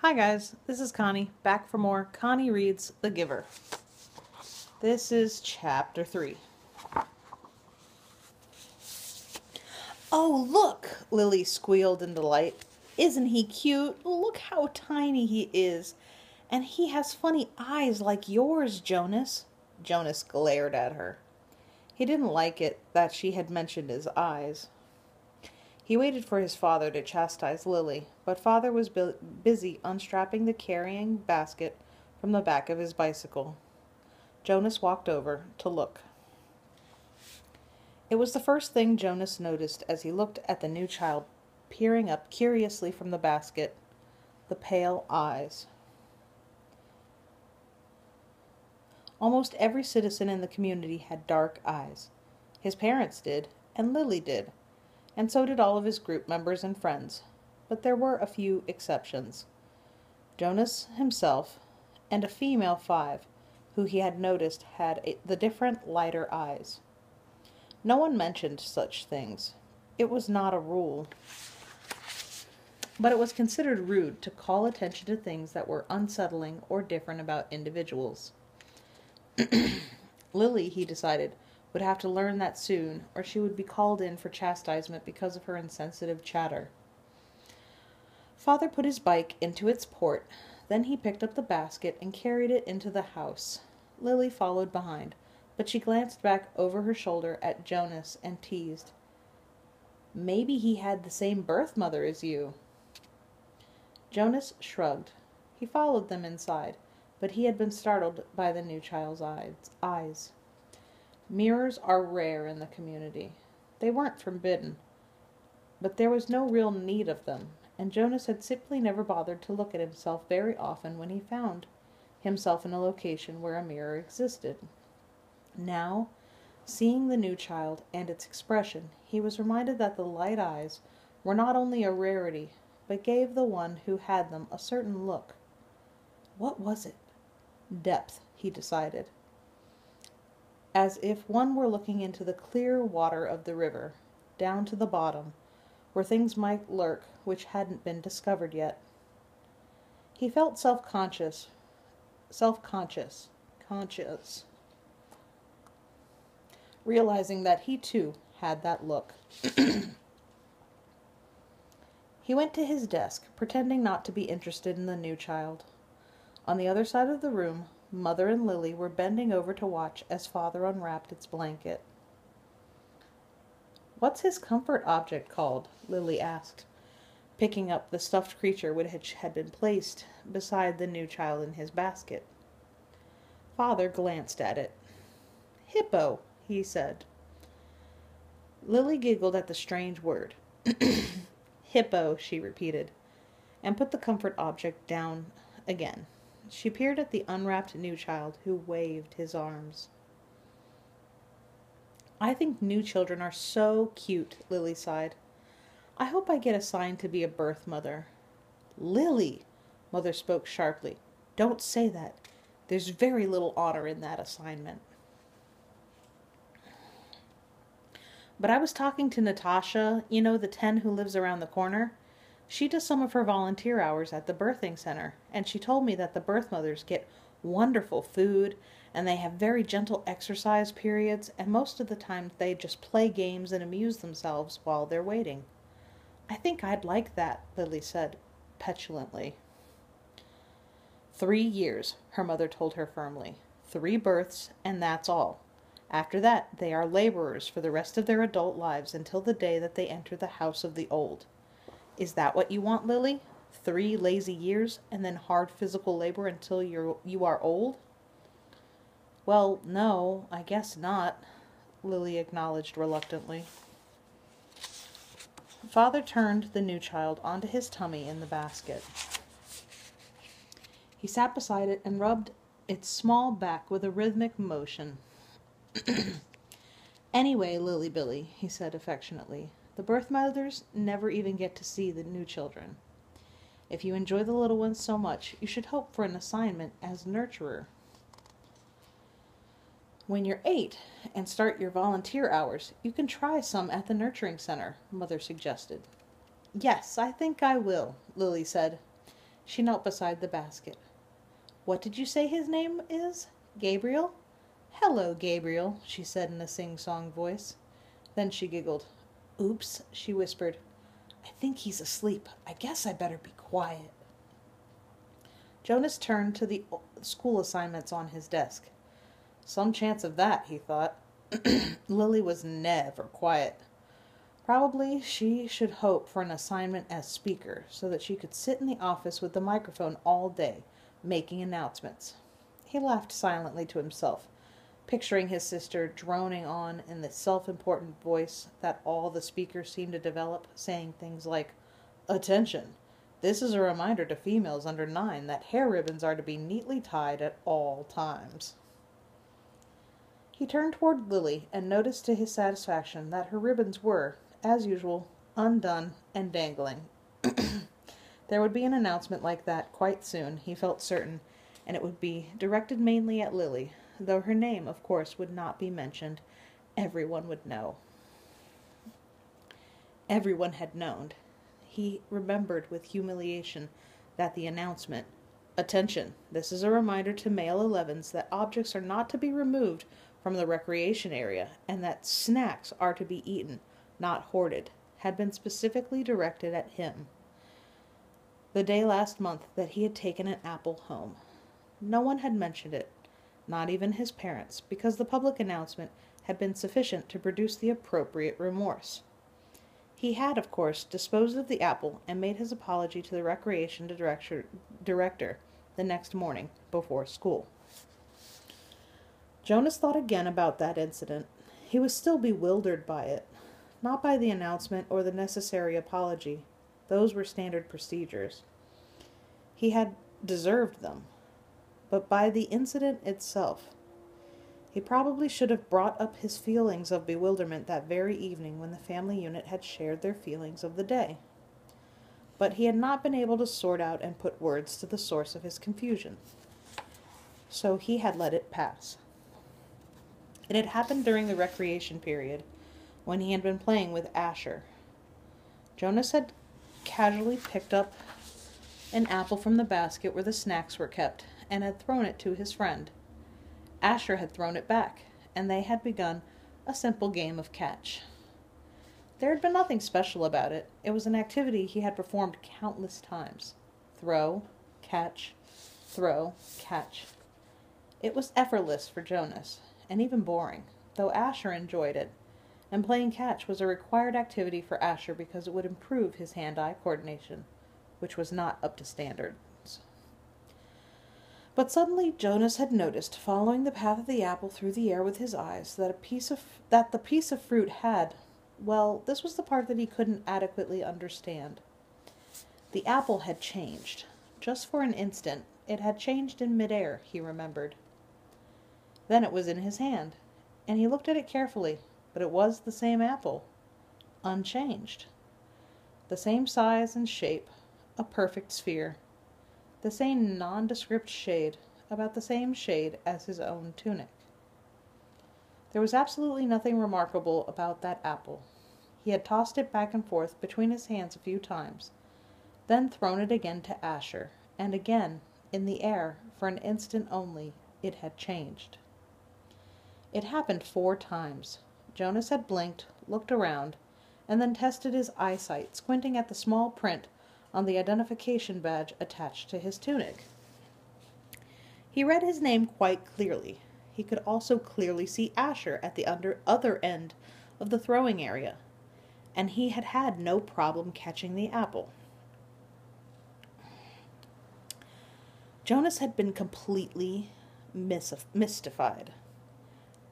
Hi guys, this is Connie, back for more Connie Reads The Giver. This is chapter 3. Oh, look, Lily squealed in delight. Isn't he cute? Look how tiny he is. And he has funny eyes like yours, Jonas. Jonas glared at her. He didn't like it that she had mentioned his eyes. He waited for his father to chastise Lily, but father was busy unstrapping the carrying basket from the back of his bicycle. Jonas walked over to look. It was the first thing Jonas noticed as he looked at the new child peering up curiously from the basket. The pale eyes. Almost every citizen in the community had dark eyes. His parents did, and Lily did, and so did all of his group members and friends. But there were a few exceptions. Jonas himself, and a female 5, who he had noticed had the different lighter eyes. No one mentioned such things. It was not a rule. But it was considered rude to call attention to things that were unsettling or different about individuals. Lily, he decided, would have to learn that soon, or she would be called in for chastisement because of her insensitive chatter. Father put his bike into its port, then he picked up the basket and carried it into the house. Lily followed behind, but she glanced back over her shoulder at Jonas and teased, "Maybe he had the same birth mother as you." Jonas shrugged. He followed them inside, but he had been startled by the new child's eyes. Mirrors are rare in the community. They weren't forbidden, but there was no real need of them, and Jonas had simply never bothered to look at himself very often when he found himself in a location where a mirror existed. Now, seeing the new child and its expression, he was reminded that the light eyes were not only a rarity, but gave the one who had them a certain look. What was it? Depth, he decided. As if one were looking into the clear water of the river, down to the bottom, where things might lurk which hadn't been discovered yet. He felt self-conscious, realizing that he too had that look. He went to his desk, pretending not to be interested in the new child. On the other side of the room, Mother and Lily were bending over to watch as Father unwrapped its blanket. "What's his comfort object called?" Lily asked, picking up the stuffed creature which had been placed beside the new child in his basket. Father glanced at it. "Hippo," he said. Lily giggled at the strange word. "Hippo," she repeated, and put the comfort object down again. She peered at the unwrapped new child, who waved his arms. "I think new children are so cute," Lily sighed. "I hope I get assigned to be a birth mother." "Lily!" Mother spoke sharply. "Don't say that. There's very little honor in that assignment." "But I was talking to Natasha, the 10 who lives around the corner. She does some of her volunteer hours at the birthing center, and she told me that the birth mothers get wonderful food, and they have very gentle exercise periods, and most of the time they just play games and amuse themselves while they're waiting." "I think I'd like that," Lily said petulantly. 3 years, her mother told her firmly. 3 births, and that's all. After that, they are laborers for the rest of their adult lives until the day that they enter the house of the old. Is that what you want, Lily? 3 lazy years, and then hard physical labor until you are old? "Well, no, I guess not," Lily acknowledged reluctantly. Father turned the new child onto his tummy in the basket. He sat beside it and rubbed its small back with a rhythmic motion. "Anyway, Lily Billy," he said affectionately, "the birth mothers never even get to see the new children. If you enjoy the little ones so much, you should hope for an assignment as nurturer. When you're 8 and start your volunteer hours, you can try some at the nurturing center," Mother suggested. "Yes, I think I will," Lily said, She knelt beside the basket. "What did you say his name is? Gabriel?" "Hello, Gabriel," she said in a sing-song voice. Then she giggled. "Oops," she whispered. "I think he's asleep. I guess I better be quiet." Jonas turned to the school assignments on his desk. Some chance of that, he thought. Lily was never quiet. Probably she should hope for an assignment as speaker, so that she could sit in the office with the microphone all day, making announcements. He laughed silently to himself, picturing his sister droning on in the self-important voice that all the speakers seemed to develop, saying things like, "Attention! This is a reminder to females under 9 that hair ribbons are to be neatly tied at all times." He turned toward Lily and noticed to his satisfaction that her ribbons were, as usual, undone and dangling. There would be an announcement like that quite soon, he felt certain, and it would be directed mainly at Lily, though her name, of course, would not be mentioned. Everyone would know. Everyone had known. He remembered with humiliation that the announcement, "Attention, this is a reminder to male 11s that objects are not to be removed from the recreation area, and that snacks are to be eaten, not hoarded," had been specifically directed at him. The day last month that he had taken an apple home. No one had mentioned it, not even his parents, because the public announcement had been sufficient to produce the appropriate remorse. He had, of course, disposed of the apple and made his apology to the recreation director the next morning before school. Jonas thought again about that incident. He was still bewildered by it, not by the announcement or the necessary apology. Those were standard procedures. He had deserved them, but by the incident itself. He probably should have brought up his feelings of bewilderment that very evening when the family unit had shared their feelings of the day. But he had not been able to sort out and put words to the source of his confusion. So he had let it pass. It had happened during the recreation period, when he had been playing with Asher. Jonas had casually picked up an apple from the basket where the snacks were kept, and had thrown it to his friend. Asher had thrown it back, and they had begun a simple game of catch. There had been nothing special about it. It was an activity he had performed countless times. Throw, catch, throw, catch. It was effortless for Jonas, and even boring, though Asher enjoyed it, and playing catch was a required activity for Asher because it would improve his hand-eye coordination, which was not up to standards. But suddenly Jonas had noticed, following the path of the apple through the air with his eyes, that the piece of fruit had, well, this was the part that he couldn't adequately understand. The apple had changed. Just for an instant, it had changed in midair, he remembered. Then it was in his hand, and he looked at it carefully, but it was the same apple, unchanged. The same size and shape, a perfect sphere. The same nondescript shade, about the same shade as his own tunic. There was absolutely nothing remarkable about that apple. He had tossed it back and forth between his hands a few times, then thrown it again to Asher, and again, in the air, for an instant only, it had changed. It happened 4 times. Jonas had blinked, looked around, and then tested his eyesight, squinting at the small print on the identification badge attached to his tunic. He read his name quite clearly. He could also clearly see Asher at the other end of the throwing area, and he had had no problem catching the apple. Jonas had been completely mystified.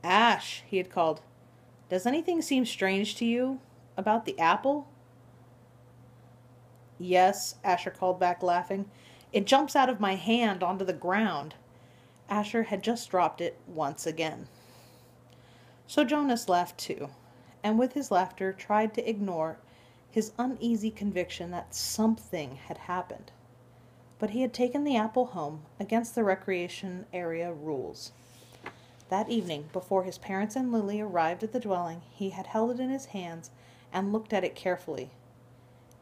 "Ash," he had called, "does anything seem strange to you about the apple?" "Yes," Asher called back, laughing. "It jumps out of my hand onto the ground." Asher had just dropped it once again. So Jonas laughed too, and with his laughter tried to ignore his uneasy conviction that something had happened. But he had taken the apple home against the recreation area rules. That evening, before his parents and Lily arrived at the dwelling, he had held it in his hands and looked at it carefully.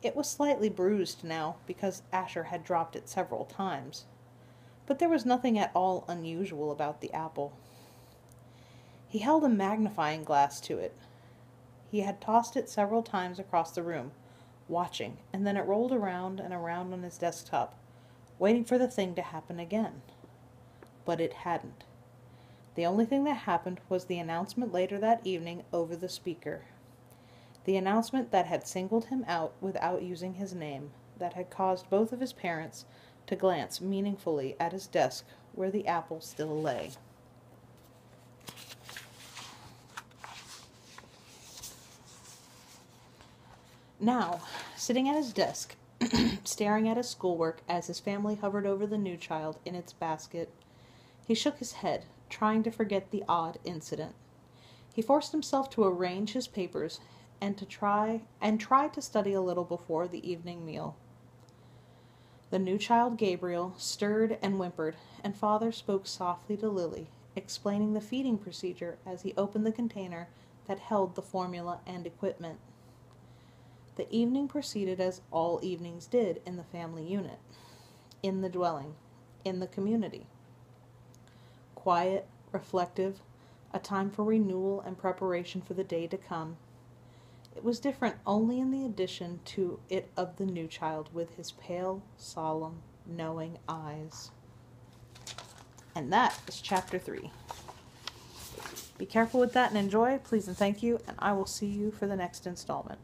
It was slightly bruised now, because Asher had dropped it several times. But there was nothing at all unusual about the apple. He held a magnifying glass to it. He had tossed it several times across the room, watching, and then it rolled around and around on his desktop, waiting for the thing to happen again. But it hadn't. The only thing that happened was the announcement later that evening over the speaker. The announcement that had singled him out without using his name, that had caused both of his parents to glance meaningfully at his desk where the apple still lay. Now, sitting at his desk, staring at his schoolwork as his family hovered over the new child in its basket, he shook his head, trying to forget the odd incident. He forced himself to arrange his papers and try to study a little before the evening meal. The new child, Gabriel, stirred and whimpered, and Father spoke softly to Lily, explaining the feeding procedure as he opened the container that held the formula and equipment. The evening proceeded as all evenings did in the family unit, in the dwelling, in the community. Quiet, reflective, a time for renewal and preparation for the day to come. It was different only in the addition to it of the new child with his pale, solemn, knowing eyes. And that is chapter 3. Be careful with that and enjoy. Please and thank you, and I will see you for the next installment.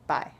Bye.